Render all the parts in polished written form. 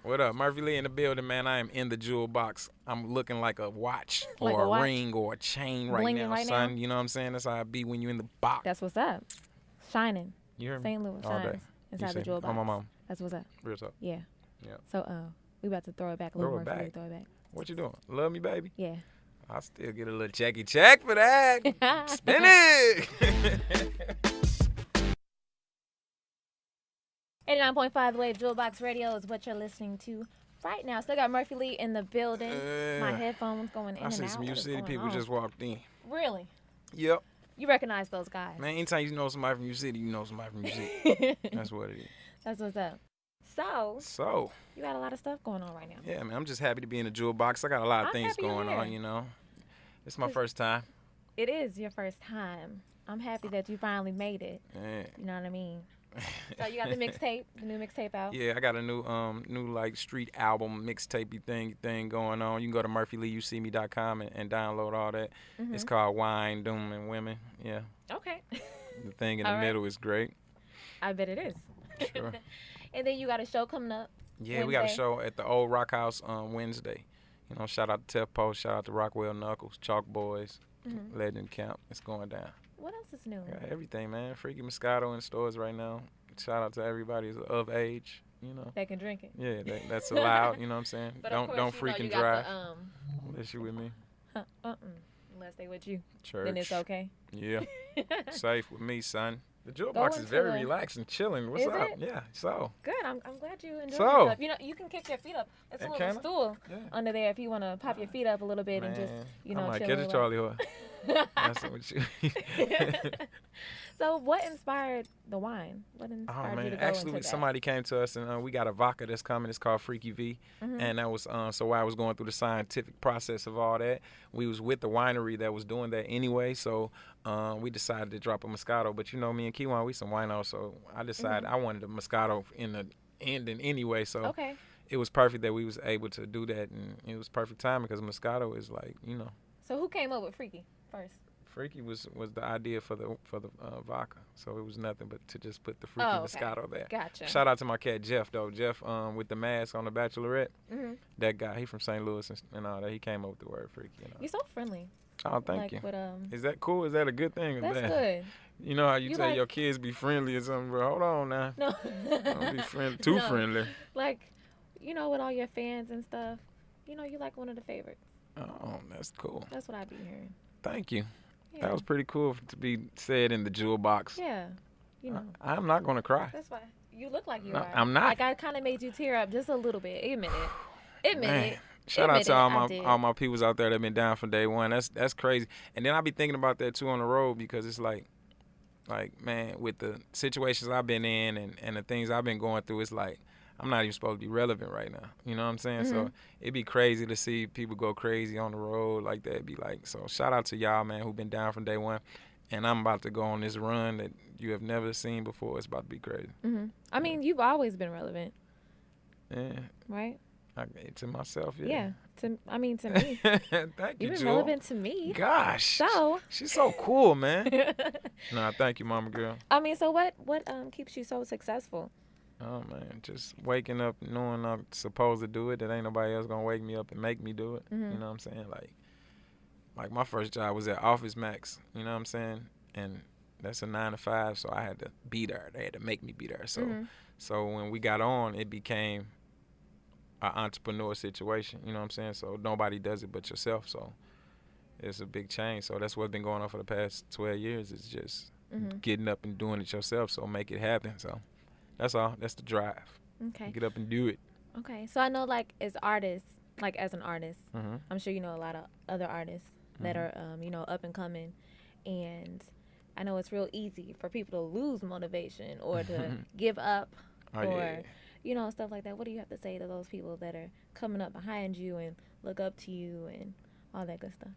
What up? Murphy Lee in the building, man. I am in the jewel box. I'm looking like a watch Like or a a watch? ring or a chain right Blinging now, right now? son. You know what I'm saying? That's how I be when you in the box. That's what's up. Shining. You hear me? St. Louis All day. shines You inside the say, jewel on my box. mom. That's what's up. Real talk. Yeah. Yeah. So we about to throw it back a Throw little it more. back. Throw it back. What you doing? Love me, baby? Yeah. I still get a little checky check for that. Spin it. 89.5 The Wave Jewel Box Radio is what you're listening to right now. Still got Murphy Lee in the building. My headphones going in I and see out. some What U is City going people on? just walked in. Really? Yep. You recognize those guys? Man, anytime you know somebody from U City, you know somebody from U City. That's what it is. That's what's up. So, So, you got a lot of stuff going on right now. yeah, man, I'm just happy to be in the jewel box. I got a lot of I'm things happy you're going on, here. you know. It's my 'Cause- first time. It is your first time. I'm happy that you finally made it. Yeah. You know what I mean? So you got the mixtape, the new mixtape out. Yeah, I got a new like street album mixtapey thing going on. You can go to murphyleuseeme.com and download all that. Mhm. It's called Wine, Doom, and Women. Yeah, Okay. the thing in the All right. middle is great. I bet it is. Sure. And then you got a show coming up. Yeah, we got a Wednesday. show at the Old Rock House on Wednesday. You know, shout out to Tef Post, shout out to Rockwell Knuckles, Chalk Boys, Mhm. Legend Camp. It's going down. What else is new? Got everything, man. Freaky Moscato in stores right now. Shout out to everybody who's of age. You know. They can drink it. Yeah, that's allowed. You know what I'm saying? But don't of course, don't you freak know, and you drive. got Unless you with me. unless they with you, Church. then it's okay. Yeah, safe with me, son. The jewel Go box is very into the- relaxed and chilling. What's Is up? it? Yeah. So. Good. I'm glad you enjoyed So. yourself. You know, you can kick your feet up. It's a Hey, little can I? stool Yeah. under there if you want to pop your feet up a little bit and just, Man, you know, I might chill catch a a little. Charlie horse. That's what you. So, what inspired the wine? What Oh inspired you man, to go actually, into that? somebody came to us and we got a vodka that's coming. It's called Freaky V, Mhm. and that was so while I was going through the scientific process of all that, we was with the winery that was doing that anyway. So we decided to drop a Moscato. But you know, me and Kiwan, we some winos, so I decided I wanted a Moscato in the ending anyway. So Okay. it was perfect that we was able to do that, and it was perfect timing because Moscato is like, you know, So, who came up with Freaky first? Freaky was the idea for the vodka. So it was nothing but to just put the Freaky Oh, okay. Moscato there. Gotcha. Shout out to my cat Jeff though. Jeff with the mask on the Bachelorette. Mhm. That guy, he from St. Louis and all that. He came up with the word freaky. You know. You're so friendly. Oh, thank like you. With, Is that cool? Is that a good thing or that's bad? good. You know how you You tell like- your kids be friendly or something, bro? Hold on now. No. Don't be too No. friendly. Like, you know, with all your fans and stuff, you know, you like one of the favorites. Oh, that's cool. That's what I be hearing. Thank you. Yeah. That was pretty cool to be said in the jewel box. Yeah. You know, I'm not gonna cry. that's why you look like you No, are. I'm not. Like, I kind of made you tear up just a little bit. Admit it. Admit Man, it. shout out Admit to it, all I did. my peoples out there that been down from day one. That's crazy. And then I be thinking about that too on the road because it's like man, with the situations I've been in and the things I've been going through, it's like I'm not even supposed to be relevant right now. You know what I'm saying? So it'd be crazy to see people go crazy on the road like that. It'd be like, so shout out to y'all, man, who been down from day one. And I'm about to go on this run that you have never seen before. It's about to be crazy. I mean, you've always been relevant, Yeah, right? to myself, yeah. Yeah. To me, Thank you, you've been Jewel. relevant to me. Gosh. So, She's so cool, man. Nah, thank you, mama girl. I mean, so what keeps you so successful? Oh man, just waking up knowing I'm supposed to do it. That ain't nobody else gonna wake me up and make me do it. You know what I'm saying? Like my first job was at Office Max. You know what I'm saying? And that's a 9 to 5, so I had to be there. They had to make me be there. So when we got on, it became an entrepreneur situation. You know what I'm saying? So nobody does it but yourself. So it's a big change. So that's what's been going on for the past 12 years. It's just getting up and doing it yourself. So make it happen. So that's all. That's the drive. Okay. Get up and do it. Okay. So I know, like, as artists, like as an artist, Mm-hmm. I'm sure you know a lot of other artists that are, you know, up and coming, and I know it's real easy for people to lose motivation or to give up, Oh, or yeah. you know, stuff like that. What do you have to say to those people that are coming up behind you and look up to you and all that good stuff?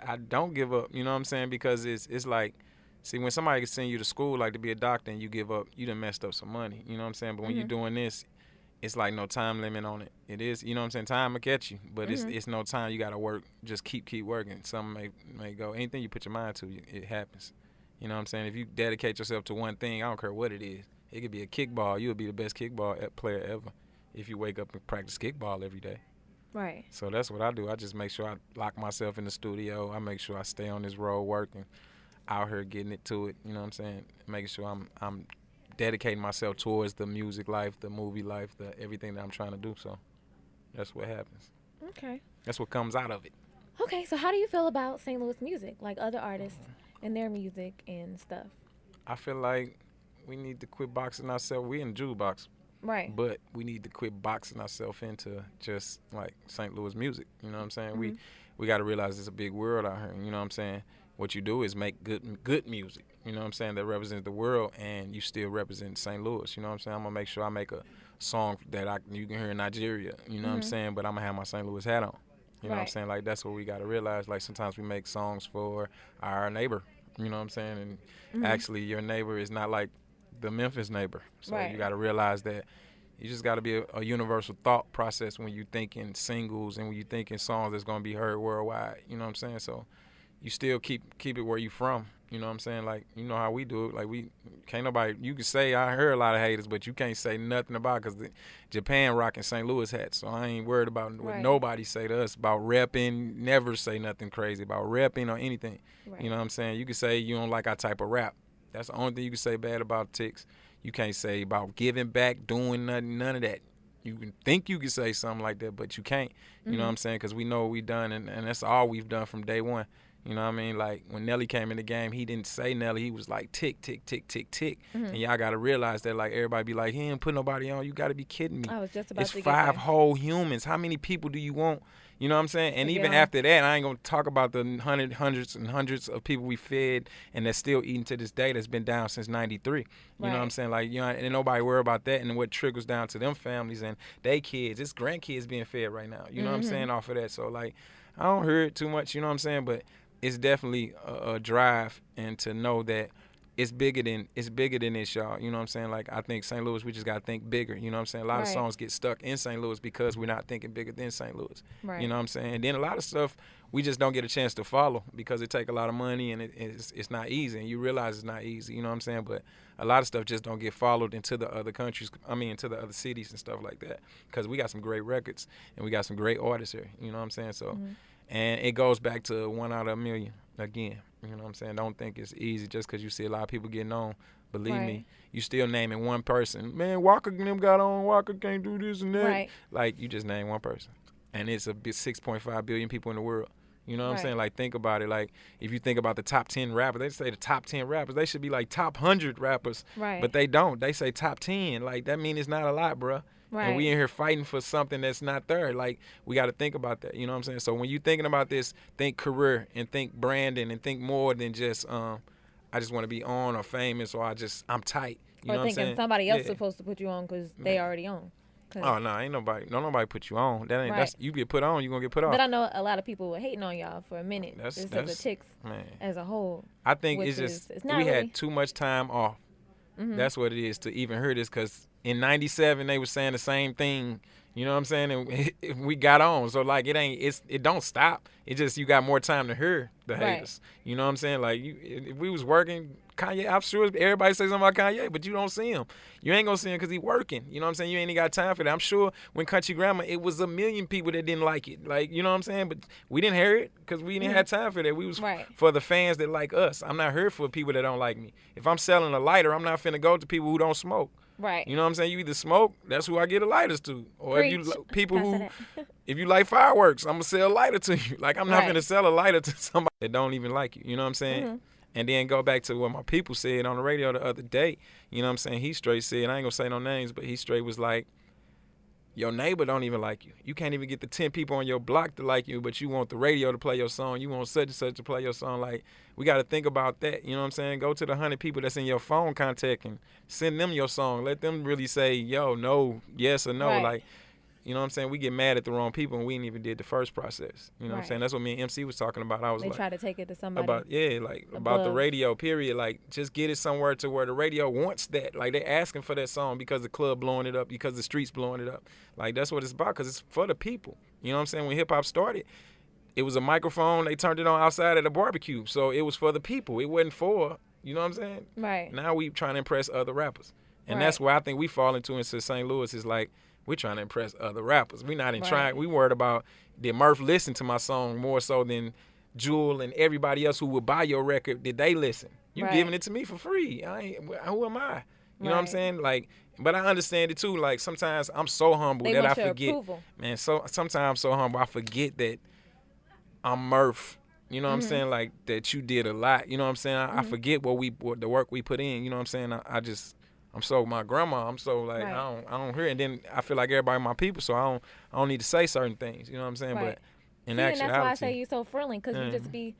I don't give up. You know what I'm saying? Because it's like, see, when somebody send you to school, like to be a doctor, and you give up, you done messed up some money. You know what I'm saying? But when you're doing this, it's like no time limit on it. It is, you know what I'm saying? Time will catch you, but it's no time. You got to work. Just keep working. Something may go. Anything you put your mind to, it happens. You know what I'm saying? If you dedicate yourself to one thing, I don't care what it is. It could be a kickball. You'll be the best kickball player ever. if you wake up and practice kickball every day. Right. So that's what I do. I just make sure I lock myself in the studio. I make sure I stay on this road working, out here getting it to it. You know what I'm saying? Making sure I'm dedicating myself towards the music life, the movie life, the everything that I'm trying to do. So that's what happens. Okay. That's what comes out of it. Okay, so how do you feel about St. Louis music, like other artists and their music and stuff? I feel like we need to quit boxing ourselves. We in the jewel box. Right. But we need to quit boxing ourselves into just like St. Louis music. You know what I'm saying? Mm-hmm. We got to realize it's a big world out here. You know what I'm saying? What you do is make good music. You know what I'm saying? That represents the world, and you still represent St. Louis. You know what I'm saying? I'm gonna make sure I make a song that you can hear in Nigeria. You know what I'm saying? But I'm gonna have my St. Louis hat on. You know what I'm saying? Like that's what we got to realize. Like sometimes we make songs for our neighbor. You know what I'm saying? And actually, your neighbor is not like the Memphis neighbor. So you got to realize that you just got to be a universal thought process when you think in singles and when you think in songs that's going to be heard worldwide. You know what I'm saying? So you still keep it where you from. You know what I'm saying? Like, you know how we do it. Like, can't nobody, you can say I heard a lot of haters, but you can't say nothing about it because Japan rocking St. Louis hats. So I ain't worried about what nobody say to us about repping. Never say nothing crazy about repping or anything. You know what I'm saying? You can say you don't like our type of rap. That's the only thing you can say bad about Tix. You can't say about giving back, doing nothing, none of that. You can think you can say something like that, but you can't. You know what I'm saying? Because we know what we've done, and that's all we've done from day one. You know what I mean? Like, when Nelly came in the game, he didn't say Nelly. He was like, tick, tick, tick, tick, tick. And y'all got to realize that, like, everybody be like, he didn't put nobody on. You got to be kidding me. I was just about it's to get 5 there. whole humans. How many people do you want? You know what I'm saying? And even after that, I ain't going to talk about the hundreds and hundreds of people we fed and that's still eating to this day that's been down since 93. You know what I'm saying? Like, you know, and nobody worry about that and what trickles down to them families and they kids. It's grandkids being fed right now. You know what I'm saying? Off of that. So, like, I don't hear it too much, you know what I'm saying? But it's definitely a drive and to know that it's bigger than this, y'all. You know what I'm saying? Like, I think St. Louis, we just got to think bigger. You know what I'm saying? A lot of songs get stuck in St. Louis because we're not thinking bigger than St. Louis. You know what I'm saying? And then a lot of stuff we just don't get a chance to follow because it take a lot of money and it's not easy. And you realize it's not easy. You know what I'm saying? But a lot of stuff just don't get followed into the other countries. I mean, into the other cities and stuff like that because we got some great records and we got some great artists here. You know what I'm saying? So, and it goes back to 1 out of a million again. You know what I'm saying? Don't think it's easy just because you see a lot of people getting on. Believe me, you still naming one person. Man, Walker and them got on. Walker can't do this and that. Like, you just name one person. And it's 6.5 billion people in the world. You know what I'm saying? Like, think about it. Like, if you think about the top 10 rappers, they say the top 10 rappers. They should be like top 100 rappers. But they don't. They say top 10. Like, that means it's not a lot, bruh. And we in here fighting for something that's not there. Like, we got to think about that. You know what I'm saying? So when you thinking about this, think career and think branding and think more than just I just want to be on or famous or I'm tight. You know what I'm saying? Thinking somebody else is supposed to put you on because they already on. Oh, no, ain't nobody. No, nobody put you on. That ain't. That's, you get put on, you gonna get put off. But I know a lot of people were hating on y'all for a minute. That's the Tix as a whole. I think it's just we had too much time off. That's what it is to even hear this because in '97 they were saying the same thing. You know what I'm saying? And we got on. So, like, it don't stop. It just you got more time to hear the haters. You know what I'm saying? Like, if we was working, Kanye, I'm sure everybody say something about Kanye, but you don't see him. You ain't going to see him because he working. You know what I'm saying? You ain't even got time for that. I'm sure when Country Grammar, it was 1 million people that didn't like it. Like, you know what I'm saying? But we didn't hear it because we didn't have time for that. We was for the fans that like us. I'm not here for people that don't like me. If I'm selling a lighter, I'm not finna go to people who don't smoke. You know what I'm saying? You either smoke, that's who I get the lighters to. Or if you people who, if you like fireworks, I'm going to sell a lighter to you. Like, I'm not going to sell a lighter to somebody that don't even like you. You know what I'm saying? And then go back to what my people said on the radio the other day. You know what I'm saying? He straight said, I ain't going to say no names, but he straight was like, your neighbor don't even like you. You can't even get the 10 people on your block to like you, but you want the radio to play your song. You want such and such to play your song. Like, we got to think about that. You know what I'm saying? Go to the 100 people that's in your phone contact and send them your song. Let them really say, yo, no, yes or no. Like, you know what I'm saying? We get mad at the wrong people and we ain't even did the first process. You know what I'm saying? That's what me and MC was talking about. I was they try to take it to somebody. About the radio, period. Like, just get it somewhere to where the radio wants that. Like, they asking for that song because the club blowing it up, because the streets blowing it up. Like, that's what it's about because it's for the people. You know what I'm saying? When hip-hop started, it was a microphone. They turned it on outside at a barbecue. So it was for the people. It wasn't for, you know what I'm saying? Now we trying to impress other rappers. And that's where I think we fall into St. Louis is like, we're trying to impress other rappers. We not in Right. trying. We worried about did Murph listen to my song more so than Jewel and everybody else who would buy your record. Did they listen? You Right. giving it to me for free. Who am I? You know what I'm Right. saying? Like, but I understand it too. Like sometimes I'm so humble They that want I your forget. approval. Man, so sometimes I'm so humble I forget that I'm Murph. You know what I'm saying? Like that you did a lot. You know what I'm saying? I forget what the work we put in. You know what I'm saying? I'm so my grandma. I'm so like Right. I don't hear it. And then I feel like everybody my people, so I don't need to say certain things. You know what I'm saying? Right. But in See, and actuality, that's why I say you so friendly, because you just Mhm. be,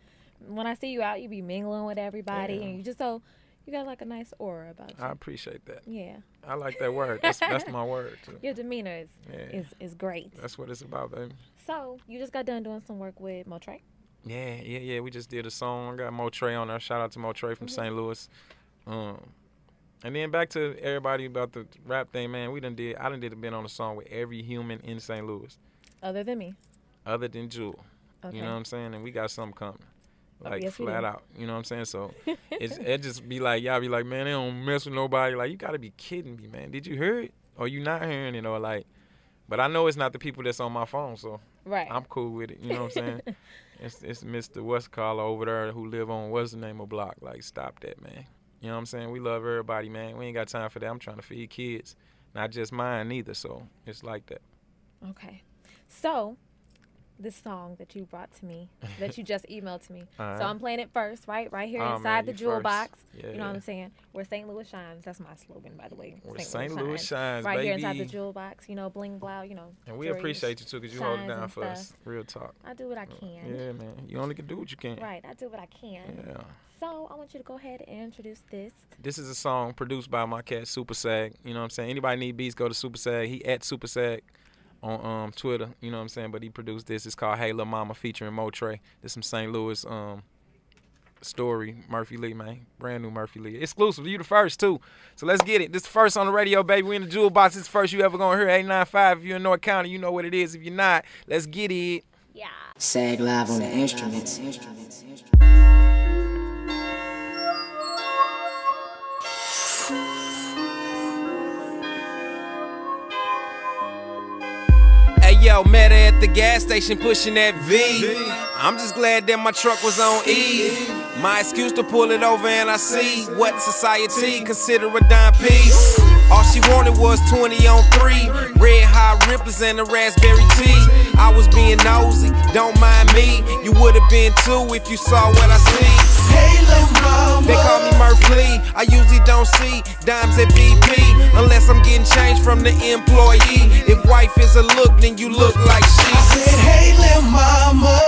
when I see you out, you be mingling with everybody, Yeah. and you just so, you got like a nice aura about you. I appreciate that. Yeah. I like that word. That's my word too. Your demeanor is, Yeah. is great. That's what it's about, baby. So, you just got done doing some work with Motre? Yeah. We just did a song. Got Motre on there. Shout out to Motre from St. Louis. And then back to everybody about the rap thing, man. I done been on a song with every human in St. Louis, Other than me. other than Jewel. Okay. You know what I'm saying? And we got something coming. Like yes, we flat do. out. You know what I'm saying? So it just be like, y'all be like, man, they don't mess with nobody. Like, you gotta be kidding me, man. Did you hear it? Or you not hearing it? Or like, but I know it's not the people that's on my phone, so Right. I'm cool with it. You know what I'm saying? It's Mr. Westcaller over there who live on what's the name of block. Like, stop that, man. You know what I'm saying? We love everybody, man. We ain't got time for that. I'm trying to feed kids. Not just mine neither, so it's like that. Okay. So, this song that you brought to me, that you just emailed to me. All So right. I'm playing it first, right? Right here Oh, inside man, the you jewel first. box. Yeah. You know what I'm saying? Where St. Louis shines. That's my slogan, by the way. Where St. Louis shines, Right here inside baby. the jewel box. You know, bling blow, you know. And we jewelry appreciate you too, because you hold it shines down and for us. stuff. Real talk. I do what I can. Yeah, man. You only can do what you can. Right. I do what I can. Yeah. So I want you to go ahead and introduce this. This is a song produced by my cat Super Sag. You know what I'm saying? Anybody need beats, go to Super Sag. He at Super Sag on Twitter. You know what I'm saying? But he produced this. It's called Hey Lil Mama featuring Motre. This some St. Louis story. Murphy Lee, man. Brand new Murphy Lee. Exclusive. You the first too. So let's get it. This the first on the radio, baby. We in the jewel box. This the first you ever gonna hear. 895. If you're in North County, you know what it is. If you're not, let's get it. Yeah. Sag live on the instruments. Hey yo, met her at the gas station pushing that V. I'm just glad that my truck was on E. My excuse to pull it over and I see what society consider a dime piece. All she wanted was 20 on 3, red hot rippers and a raspberry tea. I was being nosy, don't mind me. You would've been too if you saw what I see. Hey, lil' mama. They call me Murph Lee. I usually don't see dimes at BP unless I'm getting changed from the employee. If wife is a look, then you look like she. I said, hey, lil' mama.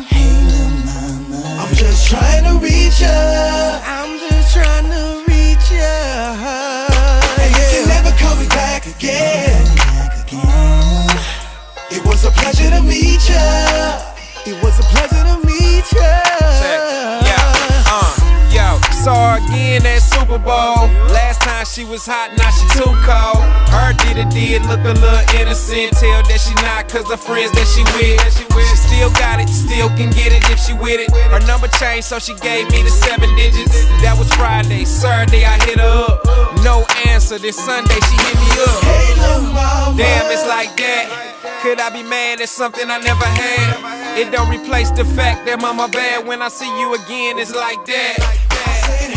Hey, lil' mama. I'm just trying to reach ya. I'm just trying to reach ya. And if you're never coming back again, it was a pleasure to meet ya. It was a pleasure to meet ya. Yo, saw her again at Super Bowl. Last time she was hot, now she too cold. Her did look a little innocent. Tell that she not, cause the friends that she with. She still got it, still can get it if she with it. Her number changed, so she gave me the 7 digits. That was Friday, Saturday I hit her up. No answer, this Sunday she hit me up. Hey, lil' mama. Damn, it's like that. Could I be mad at something I never had? It don't replace the fact that mama bad. When I see you again, it's like that. I said,